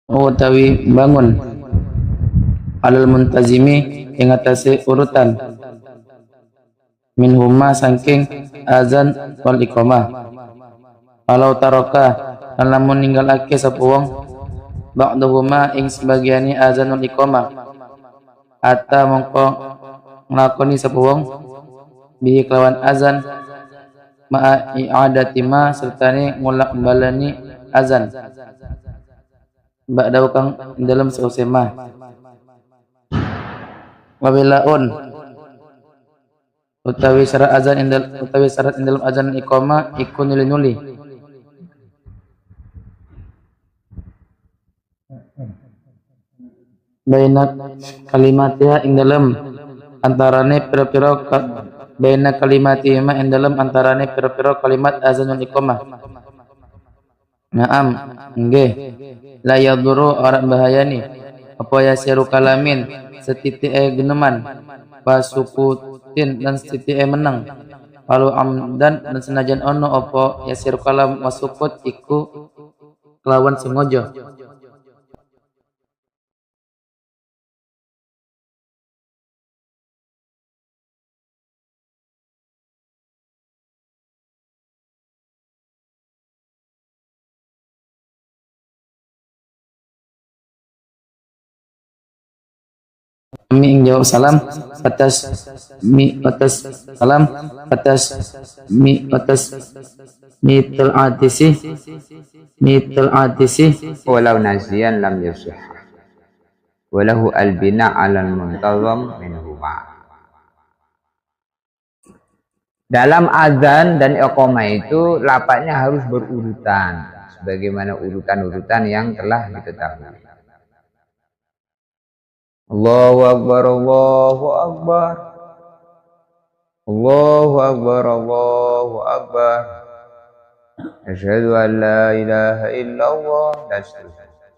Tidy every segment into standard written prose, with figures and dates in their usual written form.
utawi bangun alal muntazimi ing atase urutan min huma saking azan wal iqamah. Kalau taroka lamun ninggalake sapa wong ba'dahuma ing sebagiani azan wal iqamah atta mongko nglakoni sapa wong bihi kelawan azan ma'a i'adati ma sertane ngulak balani azan ba'dahu kang dalam sause ma wabilaun utawi syarat azan dalam azan iqamah iku nuli-nuli baina kalimatiha ing dalam antarane pira-pira baina kalimatima ing dalam antarane pira-pira kalimat azanul iqamah. Naam, nggih. La yaduru orang bahayani apa yasiru kalamin setitike geneman wasukutin dan setitike menang walau amdan dan senajan ono apa yasiru kalam wasukut iku kelawan sengaja. Mi ing jawab salam atas salam atas mitul adisi walau nazian lam yusah walahu albina alal muntazam minhuma. Dalam azan dan iqamah itu lapaknya harus berurutan sebagaimana urutan-urutan yang telah ditetapkan. Allahu akbar, Allahu akbar, Allahu akbar, Allahu akbar, asyhadu an la ilaha illallah, dan seterusnya.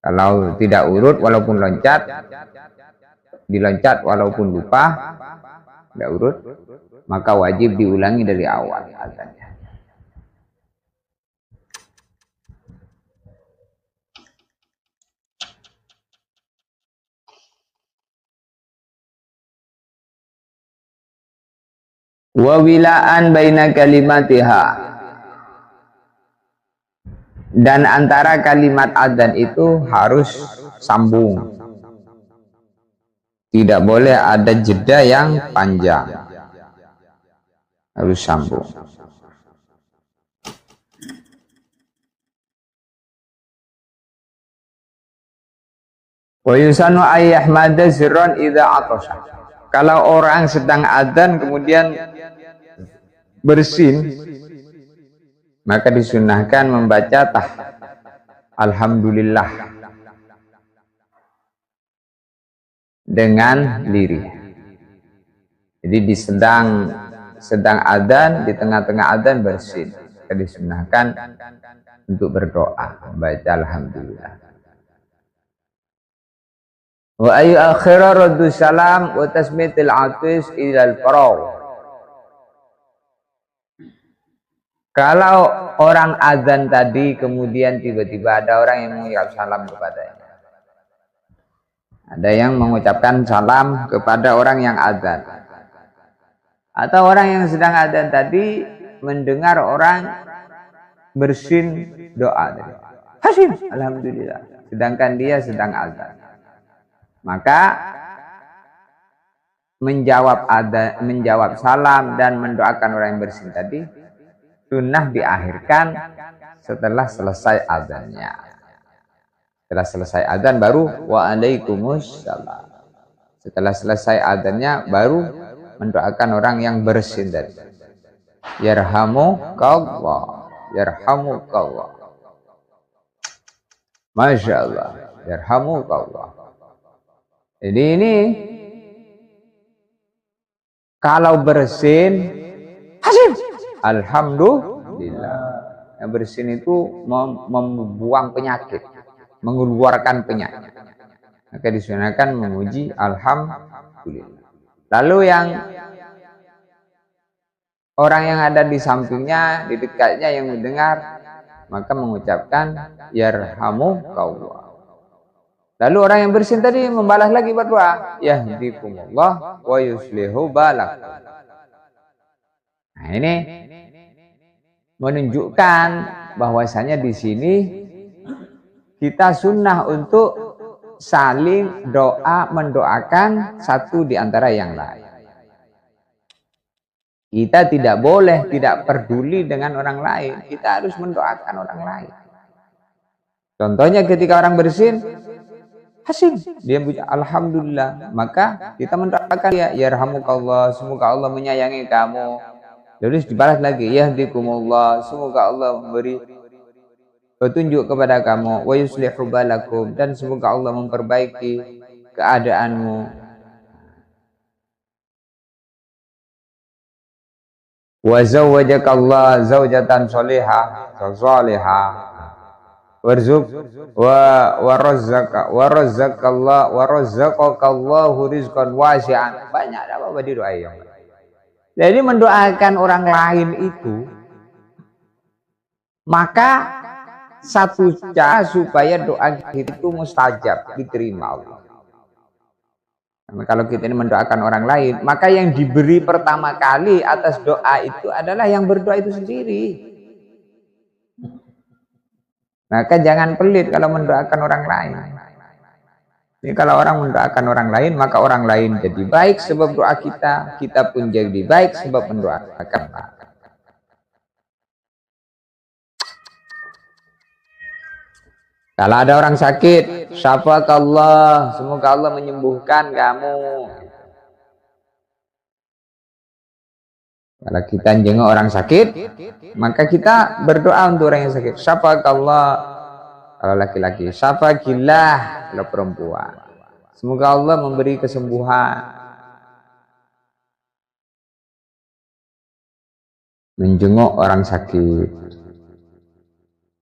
Kalau tidak urut walaupun loncat, diloncat walaupun lupa, tidak urut, maka wajib diulangi dari awal azannya. Wawilaan baina kalimatiha, dan antara kalimat adzan itu harus sambung, tidak boleh ada jeda yang panjang, harus sambung. Wa yusanu ayyahmada sirran idza atasa. Kalau orang sedang adzan kemudian bersin, maka disunahkan membaca alhamdulillah dengan lirih. Jadi di sedang adzan, di tengah-tengah adzan bersin, maka disunahkan untuk berdoa membaca alhamdulillah. Wa ayu akhira raddu salam wa tasmitil atis ilal faragh. Kalau orang azan tadi kemudian tiba-tiba ada orang yang mengucap salam kepadanya, ada yang mengucapkan salam kepada orang yang azan, atau orang yang sedang azan tadi mendengar orang bersin doa tadi, hasim alhamdulillah, sedangkan dia sedang azan, maka menjawab salam dan mendoakan orang yang bersin tadi sunnah diakhirkan setelah selesai adzannya. Setelah selesai adzan baru waalaikumsalam. Setelah selesai adzannya baru mendoakan orang yang bersin tadi. Yarhamukallah, yarhamukallah. Masya Allah, yarhamukallah. Jadi ini kalau bersin hasim alhamdulillah. Yang bersin itu membuang penyakit, mengeluarkan penyakit. Maka disunahkan memuji alhamdulillah. Lalu yang orang yang ada di sampingnya, di dekatnya yang mendengar, maka mengucapkan yarhamukallah. Lalu orang yang bersin tadi membalas lagi berdoa, yahdikumullah wa yuslihu balakum. Nah, ini menunjukkan bahwasanya di sini kita sunnah untuk saling doa, mendoakan satu di antara yang lain. Kita tidak boleh tidak peduli dengan orang lain. Kita harus mendoakan orang lain. Contohnya ketika orang bersin, hasil dia punya alhamdulillah, maka kita mendoakan ya yarhamukallah, semoga Allah menyayangi kamu. Lalu dibalas lagi, yahdikumullah, semoga Allah memberi petunjuk kepada kamu, wa yuslihu balakum, dan semoga Allah memperbaiki keadaanmu. Wa zawwajakallah zawjatan sholihah warzuq wa razzaqakallahu rizqan wasi'an. Banyak apa di doa yang. Jadi mendoakan orang lain itu maka satu cara supaya doa kita itu mustajab, diterima Allah. Karena kalau kita ini mendoakan orang lain, maka yang diberi pertama kali atas doa itu adalah yang berdoa itu sendiri. Maka jangan pelit kalau mendoakan orang lain. Jadi kalau orang mendoakan orang lain, maka orang lain jadi baik sebab doa kita, kita pun jadi baik sebab mendoakan. Kalau ada orang sakit, syafakallah, semoga Allah menyembuhkan kamu. Kalau kita jenguk orang sakit, maka kita berdoa untuk orang yang sakit. Syafakallah, kalau laki-laki. Syafakillah, kalau perempuan. Semoga Allah memberi kesembuhan. Menjenguk orang sakit.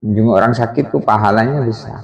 Menjenguk orang sakit itu pahalanya besar.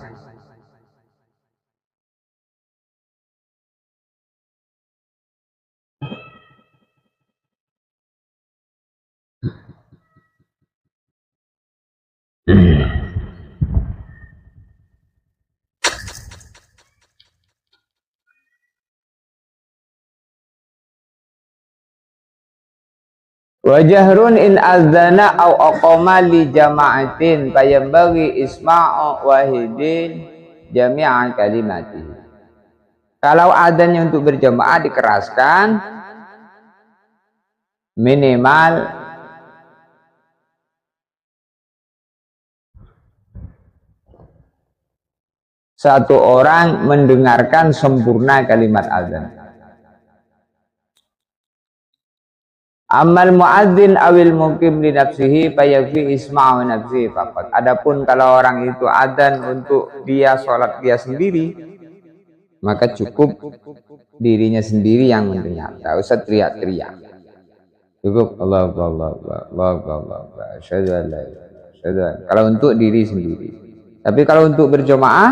Wa jahrun in azana au aqama li jama'atin fayambaghi isma'u wahidin jami'a kalimati. Kalau adzannya untuk berjamaah dikeraskan minimal satu orang mendengarkan sempurna kalimat adzan. Amal muadzin awil muqim li nafsihi fayakfi isma'u nafsihi faqat. Adapun kalau orang itu adzan untuk dia sholat dia sendiri, maka cukup dirinya sendiri yang mendengar, tak usah teriak-teriak. Cukup Allah kalau untuk diri sendiri. Tapi kalau untuk berjamaah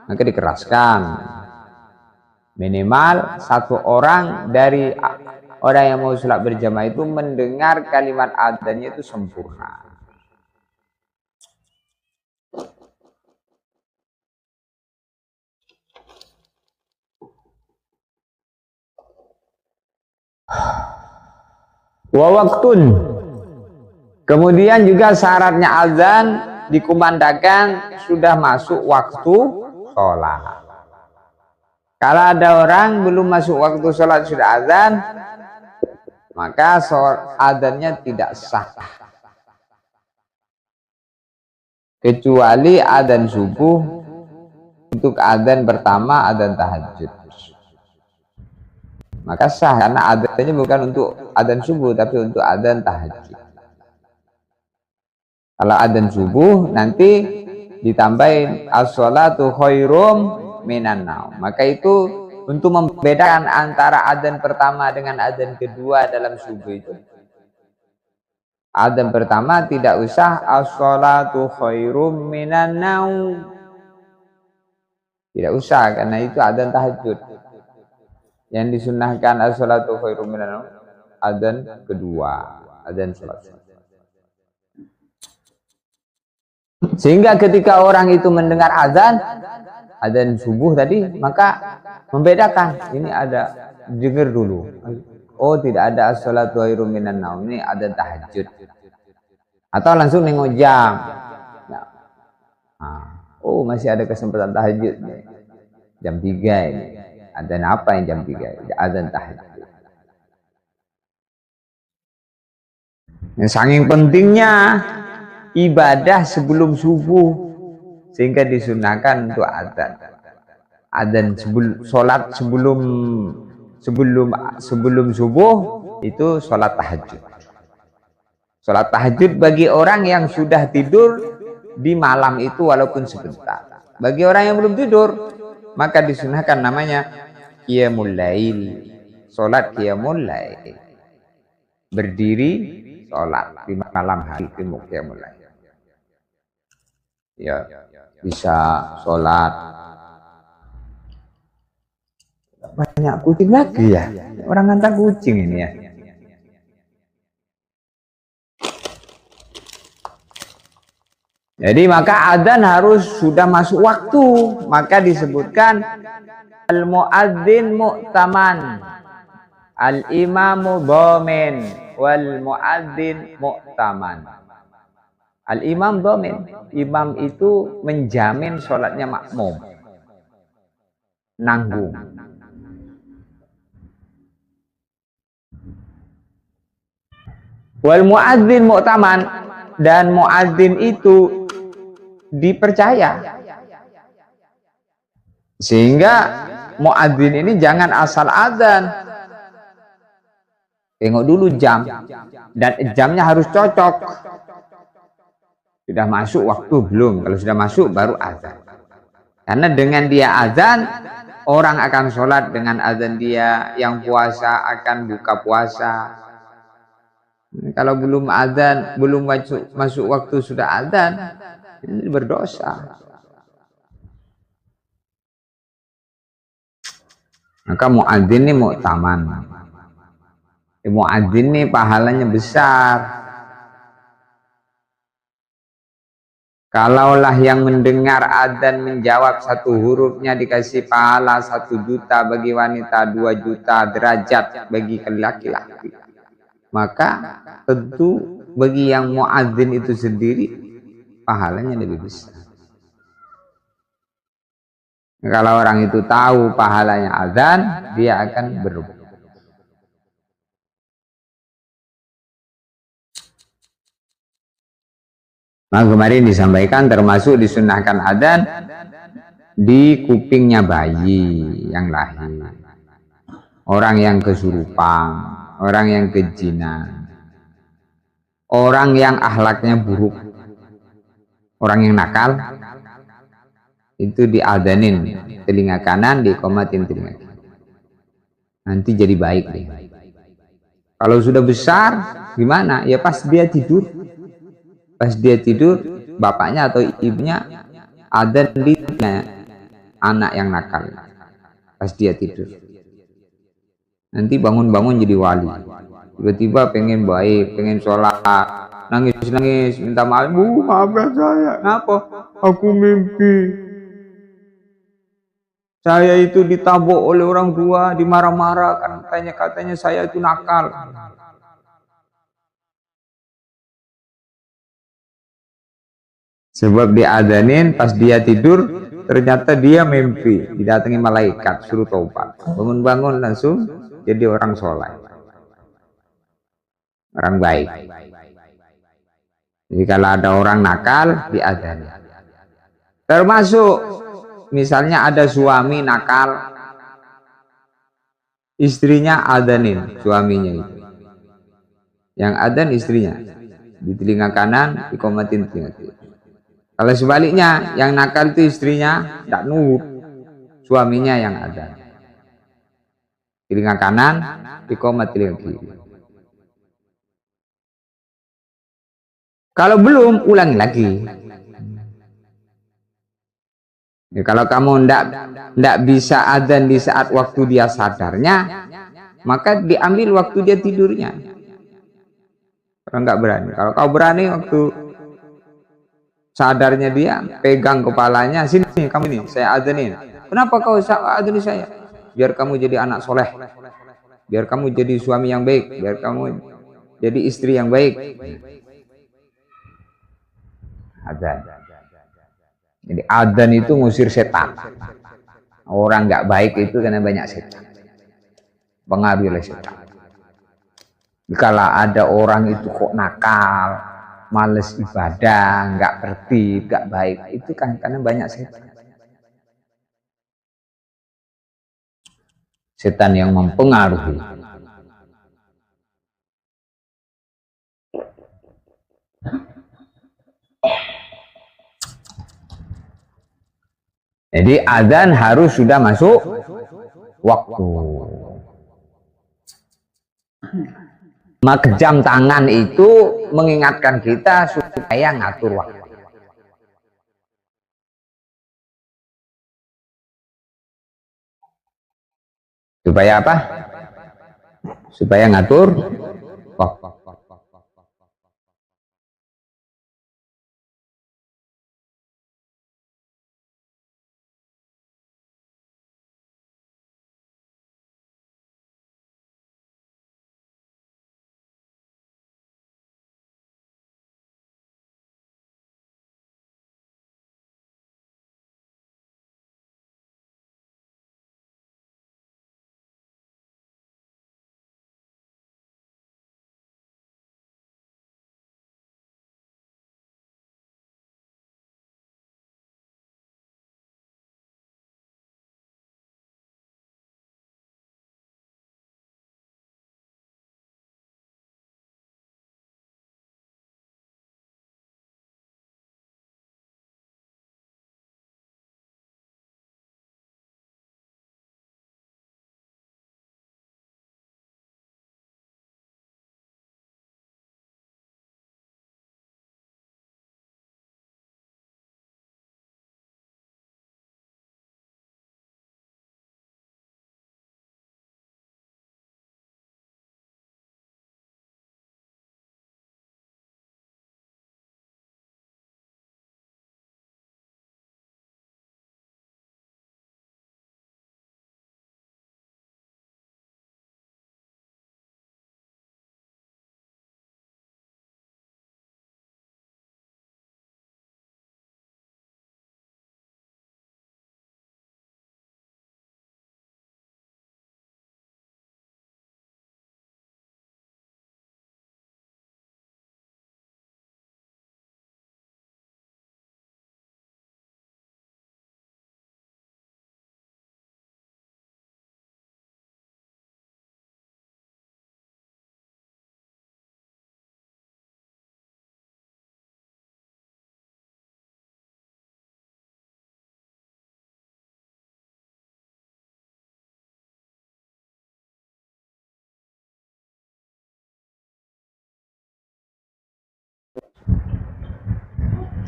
maka dikeraskan. Minimal satu orang dari orang yang mau sholat berjamaah itu mendengar kalimat adzannya itu sempurna. Wa waktun. Kemudian juga syaratnya azan dikumandangkan sudah masuk waktu sholat. Kalau ada orang belum masuk waktu sholat sudah azan, maka adzannya tidak sah. Kecuali adzan subuh untuk adzan pertama, adzan tahajud. Maka sah karena adzannya bukan untuk adzan subuh tapi untuk adzan tahajud. Kalau adzan subuh nanti ditambahin as-sholatu khairum minan naum. Maka itu untuk membedakan antara adzan pertama dengan adzan kedua dalam subuh itu. Adzan pertama tidak usah as-sholatu khairum minan naum. Tidak usah karena itu adzan tahajud. Yang disunnahkan as-sholatu khairum minan naum adzan kedua, adzan salat. Sehingga ketika orang itu mendengar azan subuh tadi, maka membedakan, ini ada, dengar dulu, oh tidak ada as-salatu khairum minan naum, ini ada tahajud, atau langsung nengok jam. Oh masih ada kesempatan tahajud nih. Jam 3 ini. Azan apa yang jam 3? Azan tahajud. Yang saking pentingnya ibadah sebelum subuh, sehingga disunahkan untuk azan. Azan sholat sebelum subuh itu sholat tahajud. Sholat tahajud bagi orang yang sudah tidur di malam itu walaupun sebentar. Bagi orang yang belum tidur, maka disunahkan namanya qiyamul lail. Sholat qiyamul lail. Berdiri sholat di malam hari itu qiyamul lail. Ya, bisa sholat. Banyak kucing lagi ya. Orang ngantar kucing ini ya. Jadi maka adzan harus sudah masuk waktu, maka disebutkan al-muadzin mu'taman, al-imamu dhamin, wal muadzin mu'taman. Al-imam dhamin, imam itu menjamin sholatnya makmum, nanggung. Wal muadzin mu'taman, dan muadzin itu dipercaya, sehingga muadzin ini jangan asal adzan, tengok dulu jam, dan jamnya harus cocok, sudah masuk waktu belum, kalau sudah masuk baru adzan, karena dengan dia adzan orang akan sholat dengan adzan dia, yang puasa akan buka puasa. Kalau belum adzan, belum masuk waktu sudah adzan, ini berdosa. Maka muadzin ini mu'taman. Muadzin ini pahalanya besar. Kalaulah yang mendengar adzan menjawab satu hurufnya dikasih pahala 1 juta bagi wanita, 2 juta derajat bagi laki-laki, maka tentu bagi yang muadzin itu sendiri pahalanya lebih besar. Kalau orang itu tahu pahalanya azan, dia akan berubah. Nah, kemarin disampaikan termasuk disunahkan azan di kupingnya bayi yang lahir, orang yang kesurupan, orang yang kejinan, orang yang akhlaknya buruk, orang yang nakal, itu diadanin telinga kanan, dikomatin telinga kiri. Nanti jadi baik deh. Kalau sudah besar gimana? Ya pas dia tidur. Pas dia tidur, bapaknya atau ibunya ada di anak yang nakal. Pas dia tidur. Nanti bangun-bangun jadi wali. Tiba-tiba pengen baik, pengen sholat, nangis-nangis, minta maaf, Bu, maafkan saya. Kenapa? Aku mimpi saya itu ditabok oleh orang tua, dimarah-marah, katanya saya itu nakal. Sebab diadanin pas dia tidur, ternyata dia mimpi didatangi malaikat suruh taubat. Bangun-bangun langsung jadi orang soleh, orang baik. Jadi kalau ada orang nakal diadanin. Termasuk misalnya ada suami nakal, istrinya adanin suaminya itu. Yang adan istrinya, di telinga kanan dikomatin telinga kiri. Kalau sebaliknya, yang nakal itu istrinya tidak nurut, suaminya yang adan. Telinga kanan dikomat telinga kiri. Kalau belum, ulangi lagi. Ya, kalau kamu ndak bisa adzan di saat waktu dia sadarnya, maka diambil waktu dia tidurnya. Kalau nggak berani, kalau kau berani waktu sadarnya dia, pegang kepalanya, sini kamu ini, saya adzanin. Kenapa kau adzani saya? Biar kamu jadi anak soleh, biar kamu jadi suami yang baik, biar kamu jadi istri yang baik. Adzan. Jadi adzan itu ngusir setan. Orang nggak baik itu karena banyak setan, pengaruh oleh setan. Kalau ada orang itu kok nakal, males ibadah, nggak tertib, nggak baik, itu kan karena banyak setan. Setan yang mempengaruhi. Jadi adzan harus sudah masuk waktu. Maka jam tangan itu mengingatkan kita supaya ngatur waktu. Supaya apa? Supaya ngatur waktu.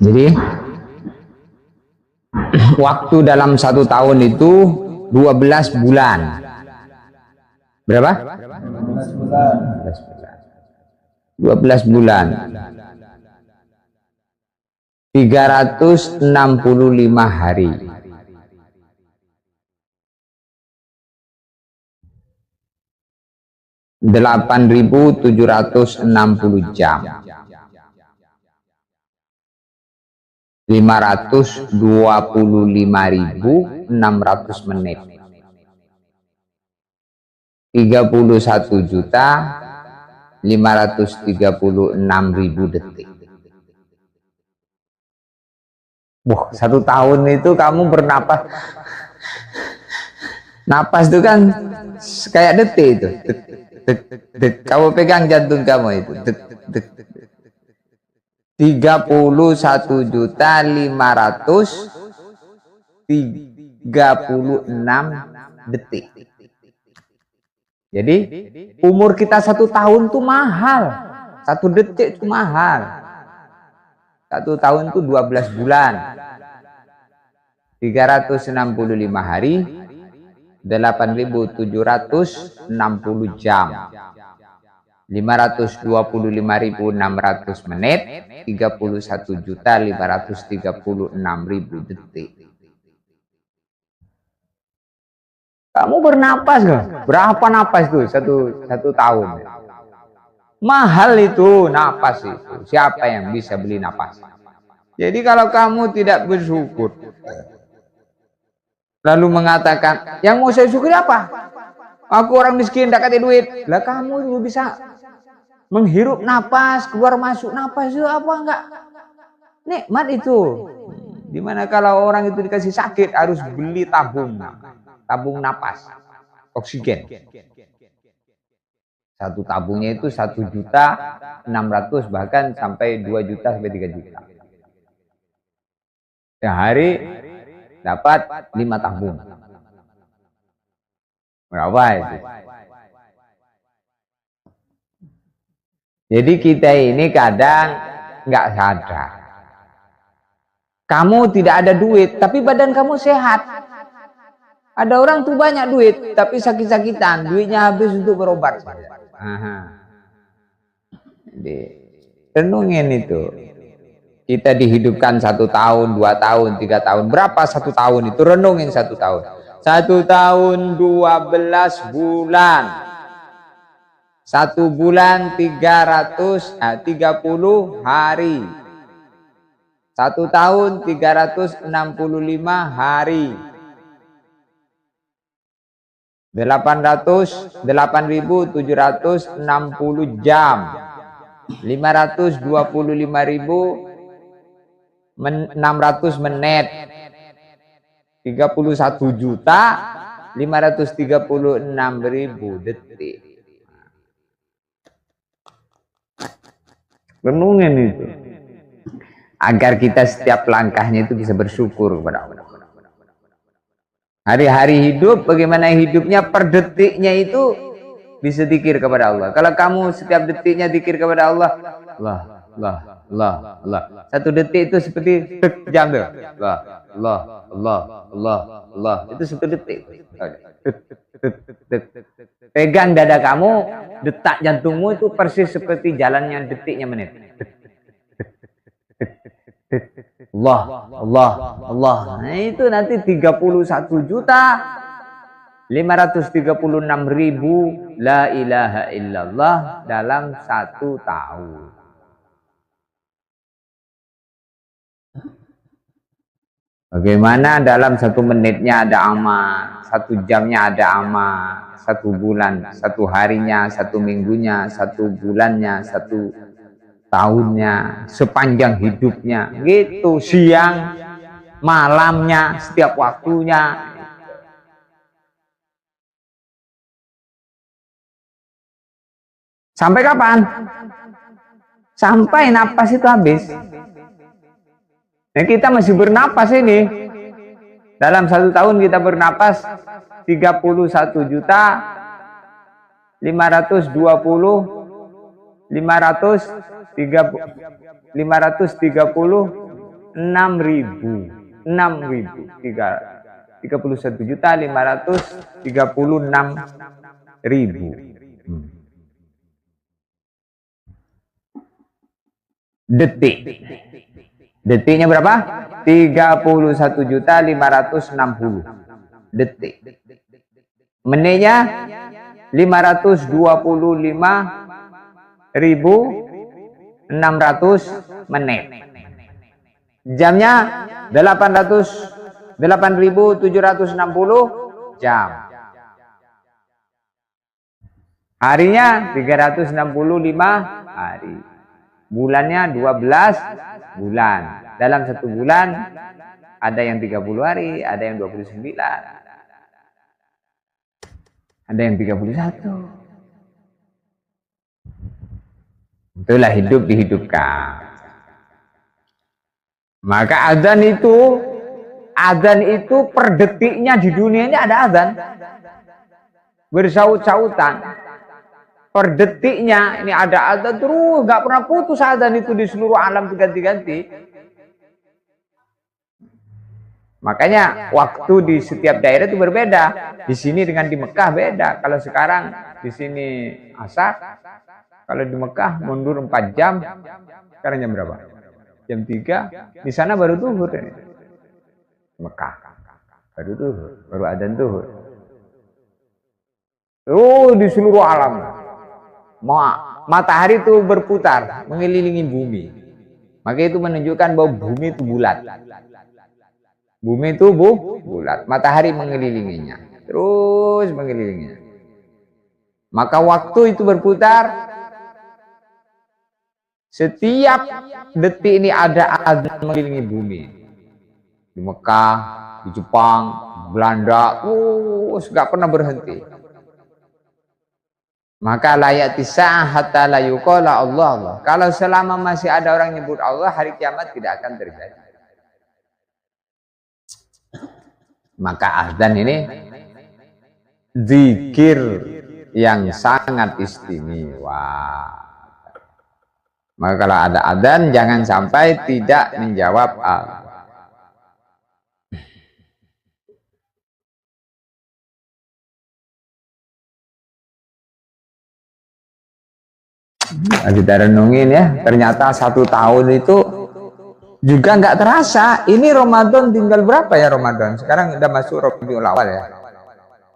Jadi waktu dalam 1 tahun itu 12 bulan. Berapa? 12 bulan. 12 bulan. 365 hari. 8.760 jam. 525.600 menit. 31.536.000 detik. Wah, 1 tahun itu kamu bernapas. Napas itu kan kayak detik itu. Kamu pegang jantung kamu itu. 31.536 detik. Jadi umur kita 1 tahun tuh mahal. 1 detik itu mahal. 1 tahun itu 12 bulan. 365 hari. 8.760 jam. 525.600 menit, 31.536.000 detik. Kamu bernapas gak? Berapa napas itu satu tahun? Mahal itu napas itu. Siapa yang bisa beli napas? Jadi kalau kamu tidak bersyukur, lalu mengatakan, yang mau saya syukuri apa? Aku orang miskin, tidak ada duit. Lah kamu juga bisa menghirup napas, keluar masuk napas itu apa enggak? Nikmat itu. Dimana kalau orang itu dikasih sakit harus beli tabung napas, oksigen. Satu tabungnya itu 1.600.000 bahkan sampai 2 juta sampai 3 juta. Sehari dapat 5 tabung. Berapa itu? Jadi kita ini kadang nggak sadar. Kamu tidak ada duit, tapi badan kamu sehat. Ada orang tuh banyak duit, tapi sakit-sakitan, duitnya habis untuk berobat. Jadi, renungin itu. Kita dihidupkan 1 tahun, 2 tahun, 3 tahun. Berapa 1 tahun itu? Renungin 1 tahun. 1 tahun 12 bulan. 1 bulan 330 hari. 1 tahun 365 hari. 8.760 jam. 525.600 menit. 31.536.000 detik. Renungin itu. Agar kita setiap langkahnya itu bisa bersyukur kepada Allah. Hari-hari hidup, bagaimana hidupnya per detiknya itu bisa zikir kepada Allah. Kalau kamu setiap detiknya zikir kepada Allah, Allah. 1 detik itu seperti jam tuh. Allah. Itu 1 detik. Pegang dada kamu, detak jantungmu itu persis seperti jalannya detiknya menit. Allah. Nah itu nanti 31.536.000 la ilaha illallah dalam 1 tahun. Bagaimana dalam 1 menitnya ada amal, 1 jamnya ada amal, 1 bulan, 1 harinya, 1 minggunya, 1 bulannya, 1 tahunnya, sepanjang hidupnya, gitu, siang, malamnya, setiap waktunya. Sampai kapan? Sampai napas itu habis. Nah, kita masih bernapas ini. Dalam 1 tahun kita bernapas 31.536.000 detik. Detiknya berapa? 31.560 detik. Menitnya 525.600 menit. Jamnya 8.760 jam. Harinya 365 hari. Bulannya 12 bulan. Dalam 1 bulan ada yang 30 hari, ada yang 29. Ada yang 31. Itulah hidup dihidupkan. Maka azan itu per detiknya di dunia ini ada azan. Bersaut-sautan. Per detiknya ini ada azan terus, nggak pernah putus azan itu di seluruh alam ganti-ganti. Makanya waktu di setiap daerah itu berbeda. Di sini dengan di Mekah beda. Kalau sekarang di sini asar, Kalau di Mekah mundur 4 jam. Sekarang jam berapa? Jam 3. Di sana baru zuhur. Mekah baru zuhur, baru adzan zuhur. Di seluruh alam matahari itu berputar mengelilingi bumi. Maka itu menunjukkan bahwa bumi itu bulat. Bumi itu bulat, matahari mengelilinginya, terus mengelilinginya. Maka waktu itu berputar. Setiap detik ini ada adzan mengelilingi bumi. Di Mekah, di Jepang, Belanda, nggak pernah berhenti. Maka layak tisah hatta la yuqala Allah Allah. Kalau selama masih ada orang nyebut Allah, hari kiamat tidak akan terjadi. Maka azan ini zikir yang sangat istimewa. Maka kalau ada azan jangan sampai tidak menjawab azan. Kita renungin ya, ternyata 1 tahun itu juga nggak terasa. Ini Ramadan tinggal berapa ya Ramadan? Sekarang udah masuk Rabiul Awal ya.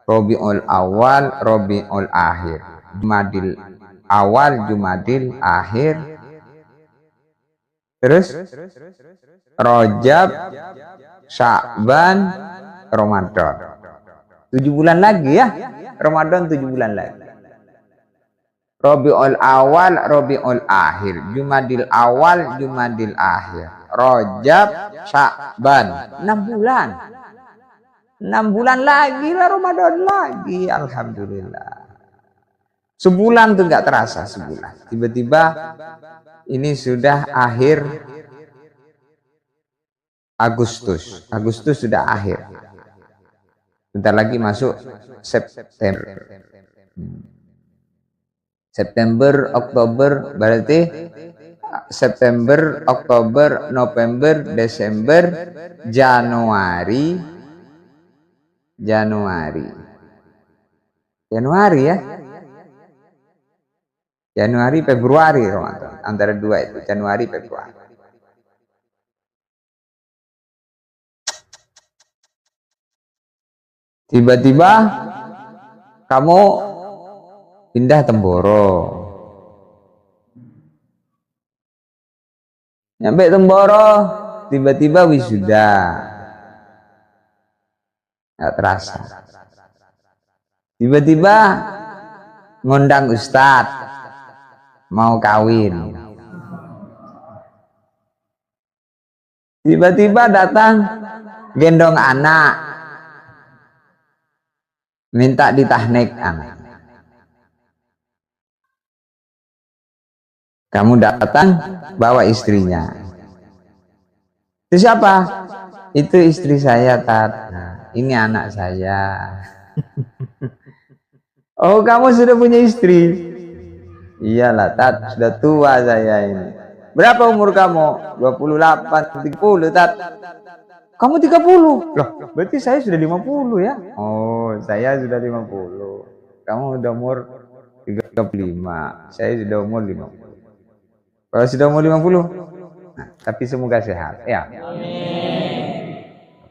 Rabiul Awal, Rabiul Akhir, Jumadil Awal, Jumadil Akhir, terus Rajab, Sya'ban, Ramadan. 7 bulan lagi ya. Ramadan 7 bulan lagi. Rabiul Awal, Rabiul Akhir, Jumadil Awal, Jumadil Akhir, Rajab, Sya'ban. 6 bulan. 6 bulan lagi lah Ramadan lagi. Alhamdulillah. Sebulan tuh nggak terasa, sebulan. Tiba-tiba ini sudah akhir Agustus. Agustus sudah akhir. Bentar lagi masuk September. September, Oktober, berarti September, Oktober, November, Desember, Januari ya. Januari, Februari Ramadan. Antara 2 itu, Januari, Februari. Tiba-tiba kamu pindah Temboro. Nyampe Temboro, tiba-tiba wisuda. Nggak terasa. Tiba-tiba ngundang ustadz mau kawin. Tiba-tiba datang gendong anak, minta ditahnikkan. Kamu datang bawa istrinya. Itu siapa? Itu istri saya, Tat. Nah, ini anak saya. Oh, kamu sudah punya istri? Iyalah, Tat. Sudah tua saya ini. Berapa umur kamu? 28, 30, Tat. Kamu 30? Loh, berarti saya sudah 50 ya? Oh, saya sudah 50. Kamu udah umur 35. Saya sudah umur 50. Kalau sudah umur 50, nah, tapi semoga sehat ya. Amin.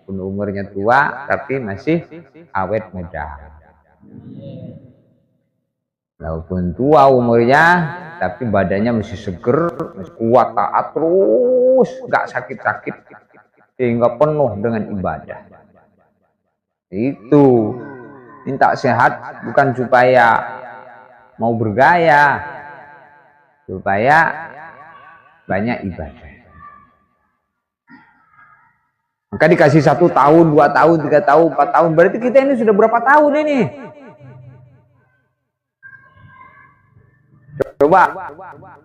Walaupun umurnya tua, tapi masih awet muda. Walaupun tua umurnya, tapi badannya masih seger, masih kuat, taat terus, nggak sakit-sakit, sehingga penuh dengan ibadah. Itu minta sehat bukan supaya mau bergaya, supaya banyak ibadah. Maka dikasih 1 tahun, 2 tahun, 3 tahun, 4 tahun. Berarti kita ini sudah berapa tahun ini? Coba,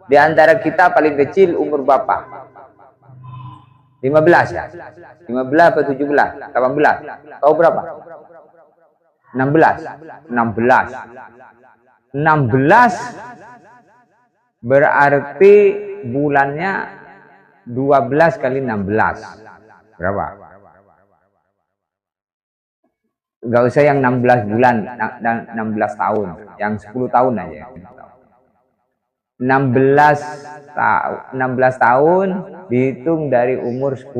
di antara kita paling kecil umur berapa? 15 ya? 15 atau 17? 18? Tahu berapa? 16? 16 berarti bulannya 12 kali 16. Berapa? Enggak usah yang 16 bulan, 16 tahun, yang 10 tahun aja. 16 tahun dihitung dari umur 10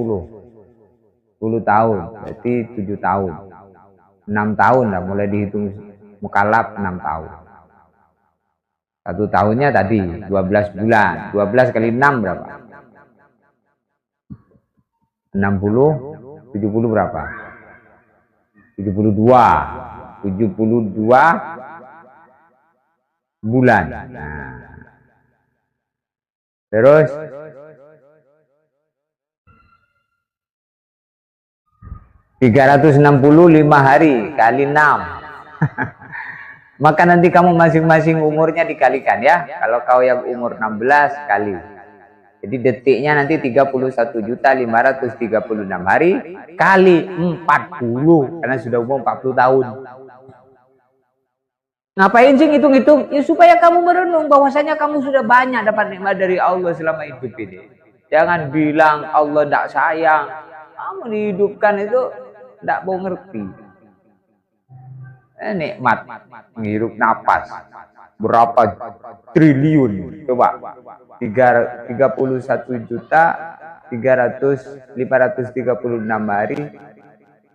tahun, berarti 7 tahun. 6 tahun lah mulai dihitung mukallaf, 6 tahun. 1 tahunnya tadi 12 bulan. 12 kali 6 berapa? 60, 70 berapa? 72. 72 bulan. Nah. Terus 365 hari kali 6. Maka nanti kamu masing-masing umurnya dikalikan ya. Kalau kau yang umur 16 kali. Jadi detiknya nanti 31.536 hari kali 40 karena sudah umur 40 tahun. Ngapain sih hitung-hitung? Ya supaya kamu merenung bahwasanya kamu sudah banyak dapat nikmat dari Allah selama hidup ini. Jangan bilang Allah tidak sayang. Kamu dihidupkan itu tidak mau ngerti. Nikmat menghirup napas berapa triliun, coba 31.536 hari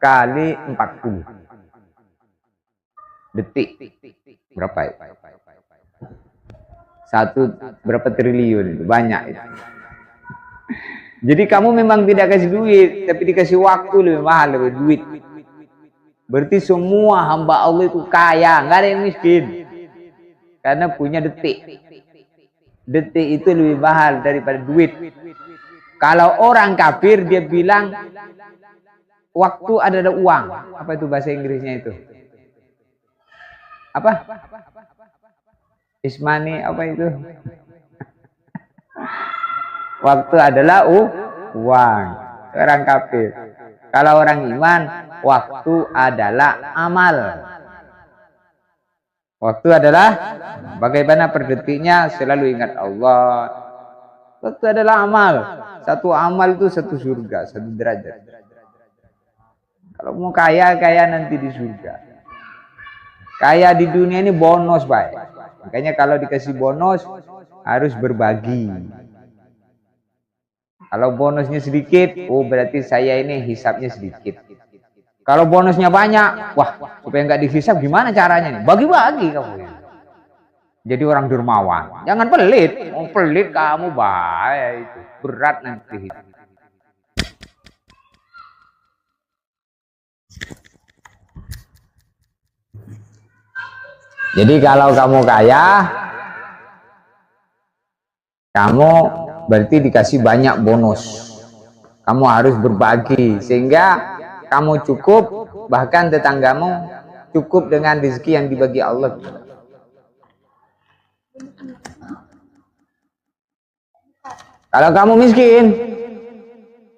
kali 40 detik berapa itu? Berapa triliun itu, banyak itu. Jadi kamu memang tidak kasih duit, tapi dikasih waktu lebih mahal, lebih duit. Berarti semua hamba Allah itu kaya, nggak ada yang miskin. Karena punya detik. Detik itu lebih mahal daripada duit. Kalau orang kafir dia bilang waktu adalah uang. Apa itu bahasa Inggrisnya itu? Apa? Ismani apa itu? Waktu adalah uang. Orang kafir. Kalau orang iman, waktu adalah amal. Waktu adalah bagaimana per detiknya selalu ingat Allah. Waktu adalah amal. Satu amal itu satu surga, satu derajat. Kalau mau kaya nanti di surga. Kaya di dunia ini bonus, Pak. Makanya kalau dikasih bonus harus berbagi. Kalau bonusnya sedikit, berarti saya ini hisapnya sedikit. Kalau bonusnya banyak, wah supaya nggak dihisap gimana caranya nih? Bagi-bagi kamu. Jadi orang dermawan. Jangan pelit. Mau pelit kamu bahaya itu. Berat nanti. Jadi kalau kamu kaya, kamu berarti dikasih banyak bonus. Kamu harus berbagi sehingga kamu cukup, bahkan tetanggamu cukup dengan rezeki yang dibagi Allah. Kalau kamu miskin,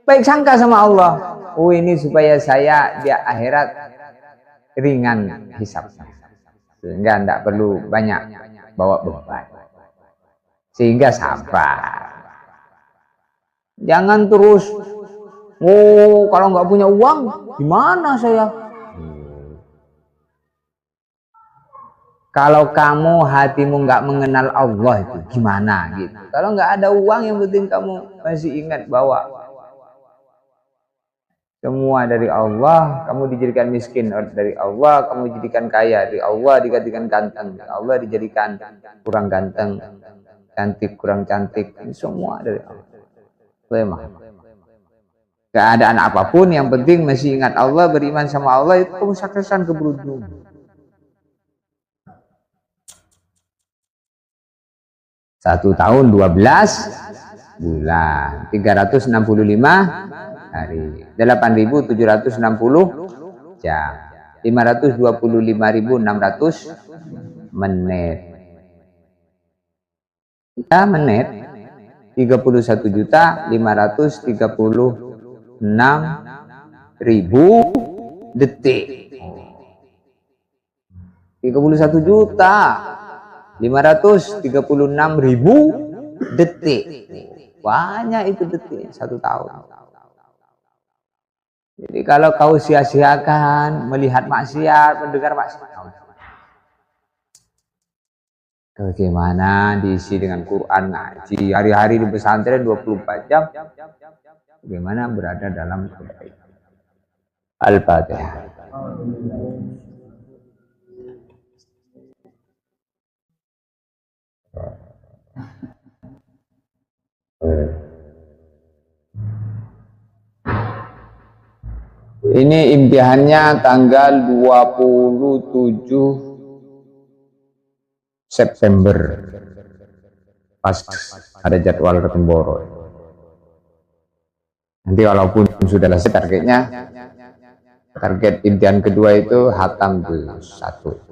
baik sangka sama Allah. Ini supaya saya di akhirat ringan hisabnya. Sehingga tidak perlu banyak bawa beban. Sehingga sabar. Jangan terus, kalau nggak punya uang, gimana saya? Kalau kamu hatimu nggak mengenal Allah itu gimana gitu. Kalau nggak ada uang, yang penting kamu masih ingat bahwa semua dari Allah. Kamu dijadikan miskin dari Allah, kamu dijadikan kaya dari Allah, dijadikan ganteng dari Allah, dijadikan kurang ganteng, cantik kurang cantik, ini semua dari Allah. Memang keadaan apapun yang penting masih ingat Allah, beriman sama Allah, itu kesuksesan, keberuntungan. 1 tahun 12 bulan, 365 hari, 8.760 jam, 525.600 menit. Kita menit 31.536.000 detik. 31.536.000 detik. Banyak itu detik 1 tahun. Jadi kalau kau sia-siakan melihat maksiat, mendengar maksiat, Bagaimana diisi dengan Quran, ngaji, hari-hari di pesantren 24 jam. Bagaimana berada dalam Al-Fatihah. Ini imtihannya tanggal 27 September. Pas ada jadwal Retemboro. Nanti walaupun sudah selesai targetnya, target imtihan kedua itu hatam 1.